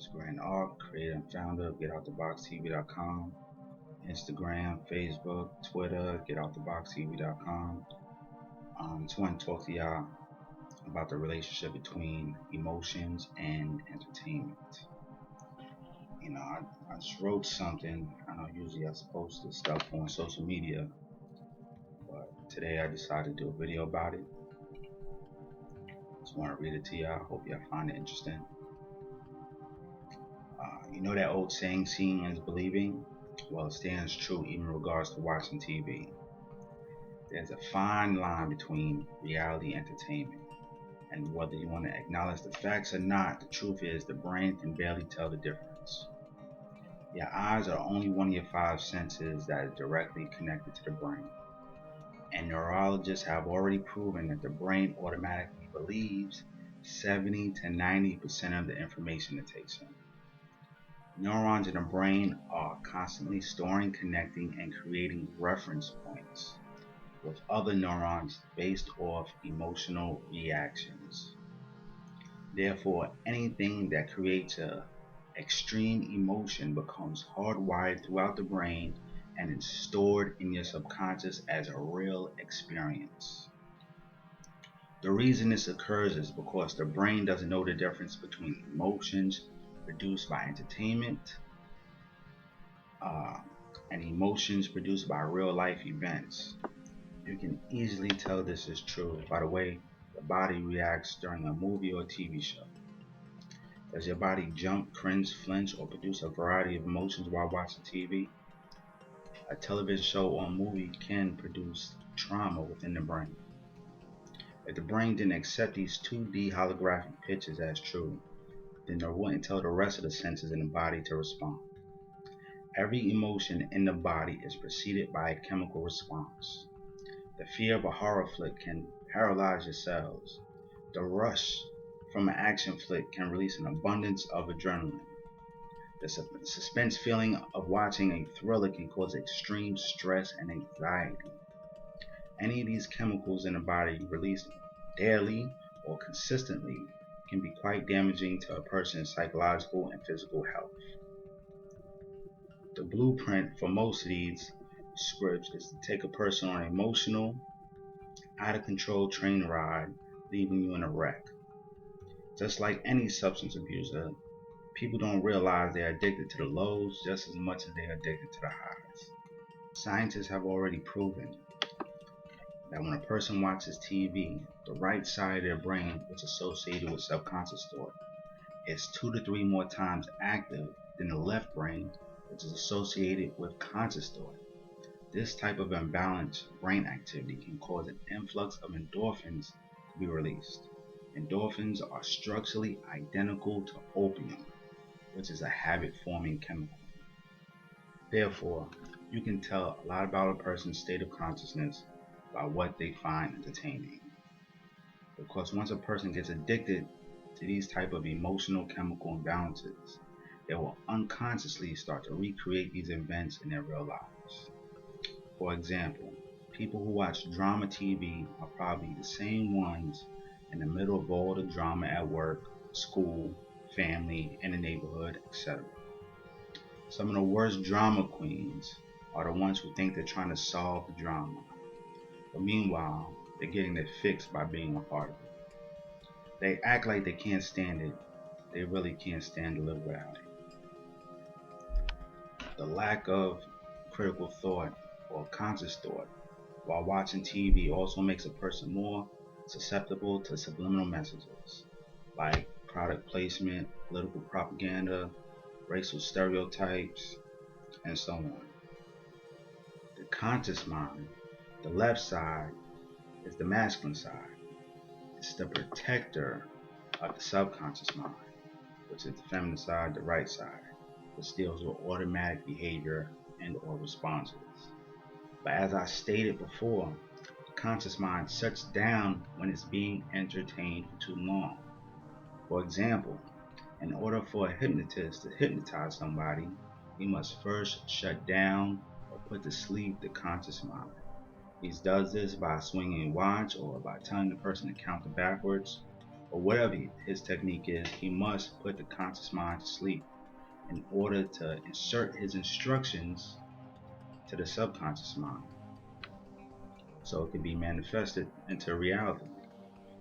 It's Grant Arc, creator and founder of GetOutTheBoxTV.com, Instagram, Facebook, Twitter, GetOutTheBoxTV.com. Just want to talk to y'all about the relationship between emotions and entertainment. I just wrote something. I know usually I post this stuff on social media, but today I decided to do a video about it. Just want to read it to y'all. Hope y'all find it interesting. You know that old saying, seeing is believing? Well, it stands true even in regards to watching TV. There's a fine line between reality and entertainment, and whether you want to acknowledge the facts or not, the truth is the brain can barely tell the difference. Your eyes are only one of your 5 senses that is directly connected to the brain, and neurologists have already proven that the brain automatically believes 70 to 90% of the information it takes in. Neurons in the brain are constantly storing, connecting, and creating reference points with other neurons based off emotional reactions. Therefore, anything that creates an extreme emotion becomes hardwired throughout the brain and is stored in your subconscious as a real experience. The reason this occurs is because the brain doesn't know the difference between emotions produced by entertainment and emotions produced by real life events. You can easily tell this is true by the way the body reacts during a movie or TV show. Does your body jump, cringe, flinch, or produce a variety of emotions while watching TV? A television show or movie can produce trauma within the brain. If the brain didn't accept these 2D holographic pictures as true, then it wouldn't tell the rest of the senses in the body to respond. Every emotion in the body is preceded by a chemical response. The fear of a horror flick can paralyze your cells. The rush from an action flick can release an abundance of adrenaline. The suspense feeling of watching a thriller can cause extreme stress and anxiety. Any of these chemicals in the body released daily or consistently can be quite damaging to a person's psychological and physical health. The blueprint for most of these scripts is to take a person on an emotional, out of control train ride, leaving you in a wreck. Just like any substance abuser, people don't realize they're addicted to the lows just as much as they're addicted to the highs. Scientists have already proven that when a person watches TV, the right side of their brain, which is associated with subconscious thought, is 2 to 3 more times active than the left brain, which is associated with conscious thought. This type of imbalanced brain activity can cause an influx of endorphins to be released. Endorphins are structurally identical to opium, which is a habit-forming chemical. Therefore, you can tell a lot about a person's state of consciousness by what they find entertaining. Because once a person gets addicted to these type of emotional chemical imbalances, they will unconsciously start to recreate these events in their real lives. For example, people who watch drama TV are probably the same ones in the middle of all the drama at work, school, family, in the neighborhood, etc. Some of the worst drama queens are the ones who think they're trying to solve the drama, but meanwhile, they're getting it fixed by being a part of it. They act like they can't stand it. They really can't stand to live without it. The lack of critical thought or conscious thought while watching TV also makes a person more susceptible to subliminal messages like product placement, political propaganda, racial stereotypes, and so on. The conscious mind, the left side, is the masculine side. It's the protector of the subconscious mind, which is the feminine side, the right side, which deals with automatic behavior and or responses. But as I stated before, the conscious mind shuts down when it's being entertained for too long. For example, in order for a hypnotist to hypnotize somebody, he must first shut down or put to sleep the conscious mind. He does this by swinging a watch or by telling the person to count backwards But whatever his technique is, he must put the conscious mind to sleep in order to insert his instructions to the subconscious mind so it can be manifested into reality,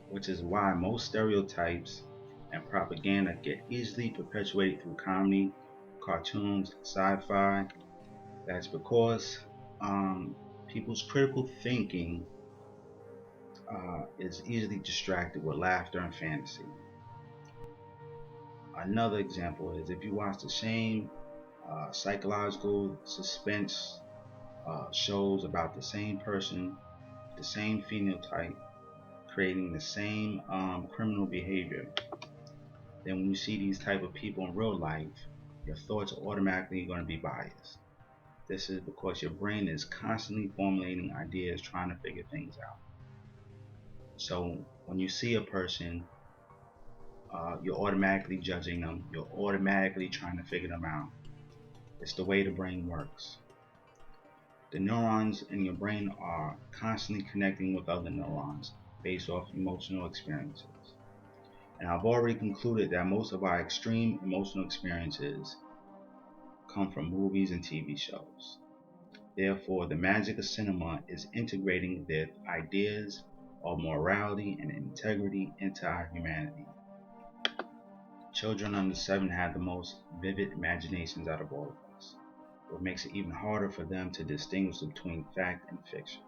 which is why most stereotypes and propaganda get easily perpetuated through comedy, cartoons, sci-fi. That's because people's critical thinking is easily distracted with laughter and fantasy. Another example is if you watch the same psychological suspense shows about the same person, the same phenotype, creating the same criminal behavior, then when you see these type of people in real life, your thoughts are automatically going to be biased. This is because your brain is constantly formulating ideas, trying to figure things out. So when you see a person, you're automatically judging them. You're automatically trying to figure them out. It's the way the brain works. The neurons in your brain are constantly connecting with other neurons based off emotional experiences. And I've already concluded that most of our extreme emotional experiences come from movies and TV shows. Therefore, the magic of cinema is integrating their ideas of morality and integrity into our humanity. Children under 7 have the most vivid imaginations out of all of us, what makes it even harder for them to distinguish between fact and fiction.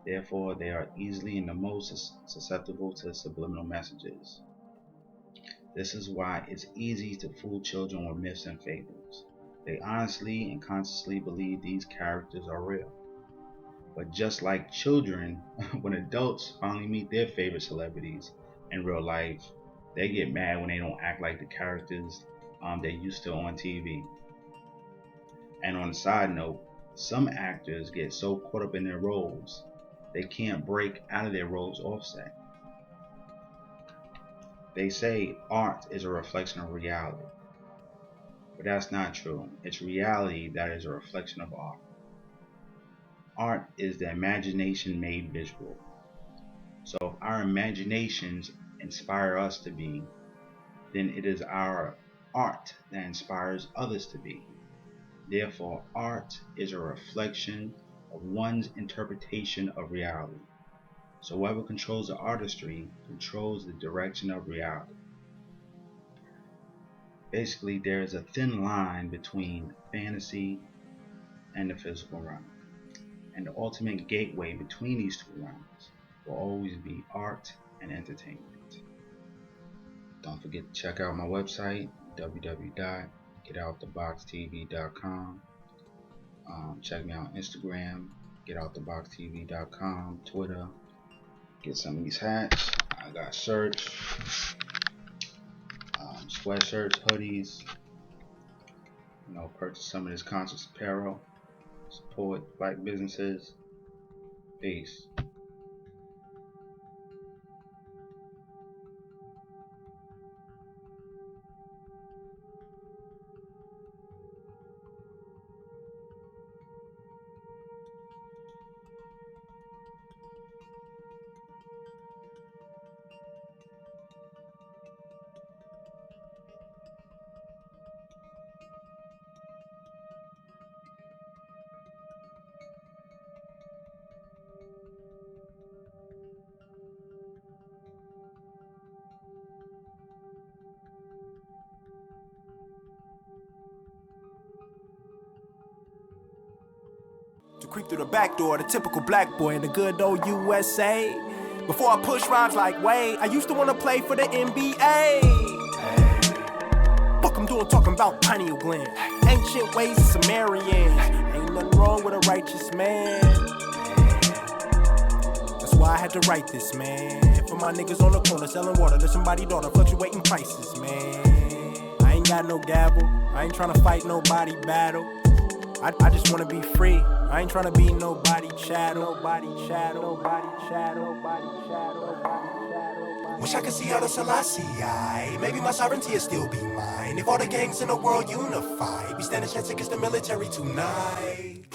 Therefore, they are easily and the most susceptible to subliminal messages. This is why it's easy to fool children with myths and fables. They honestly and consciously believe these characters are real. But just like children, when adults finally meet their favorite celebrities in real life, they get mad when they don't act like the characters they're used to on TV. And on a side note, some actors get so caught up in their roles, they can't break out of their roles offset. They say art is a reflection of reality. But that's not true. It's reality that is a reflection of art. Art is the imagination made visual. So if our imaginations inspire us to be, then it is our art that inspires others to be. Therefore, art is a reflection of one's interpretation of reality. So whoever controls the artistry controls the direction of reality. Basically, there is a thin line between fantasy and the physical realm. And the ultimate gateway between these two realms will always be art and entertainment. Don't forget to check out my website, www.getouttheboxtv.com. Check me out on Instagram, getouttheboxtv.com, Twitter. Get some of these hats. I got shirts, sweatshirts, hoodies. Purchase some of this conscious apparel. Support black businesses. Peace. To creep through the back door, the typical black boy in the good old USA. Before I push rhymes like Wade, I used to want to play for the NBA. Hey. Fuck I'm doing talking about pineal gland. Ancient ways of Sumerians. Ain't nothing wrong with a righteous man. That's why I had to write this, man. For my niggas on the corner selling water to somebody daughter, fluctuating prices, man. I ain't got no gavel. I ain't trying to fight nobody battle. I just wanna be free. I ain't tryna be nobody chattel. Nobody chattel. Nobody chattel. Nobody chattel. Wish I could see Haile Selassie. Maybe my sovereignty will still be mine. If all the gangs in the world unify, we stand a chance against the military tonight.